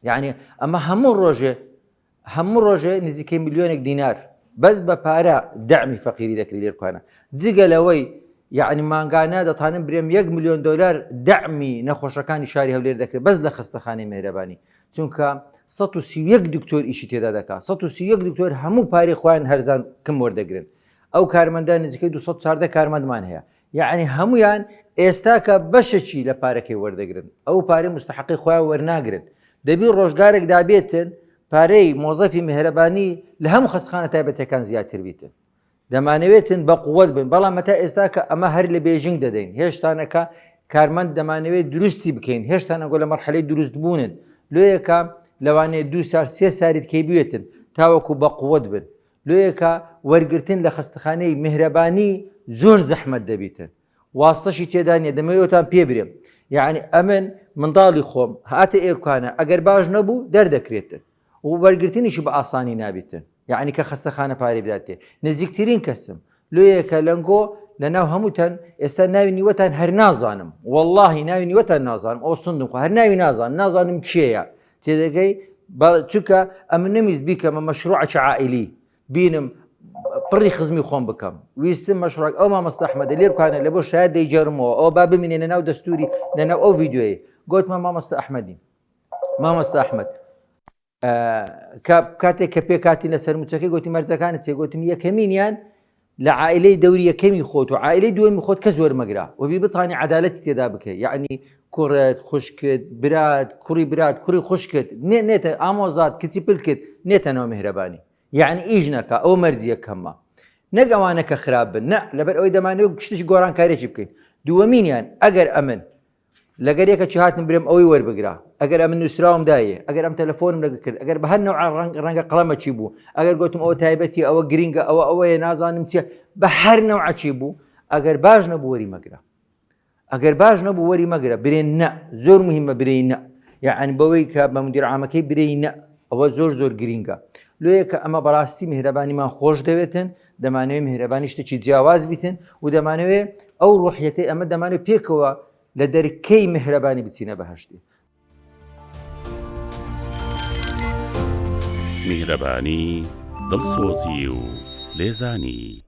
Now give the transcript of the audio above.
یعنی ئەمە هەموو ڕۆژێ نزیکەی ملیۆنێک دینار بەس بە پارە دەعمی فەقیری دەکری لێرکوانە جگە لەوەی یعنی مانگانە دەتوانن برێم 1 ملیۆن دلار دەعمی نەخۆشەکانی شاری هەولێر دەکرێت بەس لە خستەخانەی میهرەبانی چونکە 131 دکتۆر ئیشی تێدا دەکات 131 دکتۆر هەموو پارەی خۆیان هەرزان کەم وەردەگرن ئەو کارمەندان نزیکەی 214 کارمەندمان هەیە یعنی هەمویان ئێستا کە بەشێکی لە پارەکەی وەردەگرن ئەو پارەی مستحقی خۆیان وەرناگرن دەبی ڕۆژگارێک دابێتن پارەی مۆزەفی میهرەبانی لە هەموو خستەخانە تایبەتەکان زیاتر بیتن دەمانەوێتن بە قووەت بن بەڵام هەتا ئێستا کە ئەمە هەر لە بێژینگ دەدەین هێشتانەکە کارمەند دەمانەوێت دروستی بکەین هێشتا نەگۆ لە مەرحەلەی دروست بوونن لۆیەکە لەوانەیە 2 سال 3 ساریت کەی بوێتن تاوەکو بە قووەت بن لۆیەکە وەرگرتن لە خستەخانەی میهرەبانی زۆر زەحمەت دەبیتن واستەشی تێدا نیە دەمەوێتان پێ برێم یعنی ئەمن منداڵی خۆم هاتە ئێرکوانە ئەگەر باش نەبوو دەردەکرێتن و وەرگرتنیشی بە ئاسانی نابیتن یعنی کە خستەخانە پارەی بداتێ نزیکترین کەسم لۆیەکە لەنگۆ لە ناو هەمووتان ئێستا ناوی نیوەتان هەر نازانم واللهی ناوی نیوەتان نازانم ئەو سندم خۆ هەر ناوی نازانم کێیە تێدەگەی چونکە ئەمە نەویست بیکەمە مەشروعەکی عائیلی بینم پڕی خزمی خۆم بکەم ویستم مەشروع ئەو مامۆستا ئەحمەدە لێرکوانە لە بۆ شایەت دەیجێڕمەوە ئەو با ببینێ لەناو دەستوری لەناو ئەو ڤیدیۆیە گوتمە مامۆستا ئەحمەدی مامۆستا ئەحمەد کاتێک کە پێ کاتی لەسەر موچەکەی گوتی مەرجەکانت چێ گوتم یەکەمینیان لە عائلەی دەوری یەکەمی خۆت و عائلەی دووەمی خۆت کە زۆر مەگرا وبی بتانی عەدالەتی تێدا بکەی یعنی کوڕت خوشکت برات کوڕی برات کوڕی خوشکت نێتە ئامۆزات کچی پلکت نێتەنەوە میهرەبانی یعنی ئیش نەکە ئەو مەرجیە کەمە نەک ئەوانە کە خراپ بن نە لەبەر ئەوەی دەمانێت شتێکی گۆڕانکاریی بکەین دووەمینیان ئەگەر ئەمن لەگەر یەکەکی هاتن برێم ئەوەی وەربگرا ئەگەر ئەمن نووسراوم دایە ئەگەر ئەم تەلەفۆنم لەگە کرد ئەگەر بە هەر نەوع ڕەنگە قەڵەمەکی بوو ئەگەر گوتم ئەوە تایبەتی ئەوە گرینگە ئەوەیە نازانم چیە بە هەر نەوعەکی بوو ئەگەر باش نەبوو وەری مەگرە ئەگەر باش نەبوو وەری مەگرە برێن نە زۆر مهمە برێن نە یعنی بەوەی کە بە مدیر عامەکەی برێن نە ئەوە زۆر گرینگە لۆیەکە ئەمە بەڕاستی میهرەبانیمان خۆش دەوێتن دەمانەوێت میهرەبانی شتێکی جیاواز بیتن و دەمانەوێت ئەو ڕوحیەتەی ئەمە دەمانێت پێکەوە لە دەرکەی میهرەبانی بچینە بەهەشتی میهرەبانی دڵسۆزی و لێزانی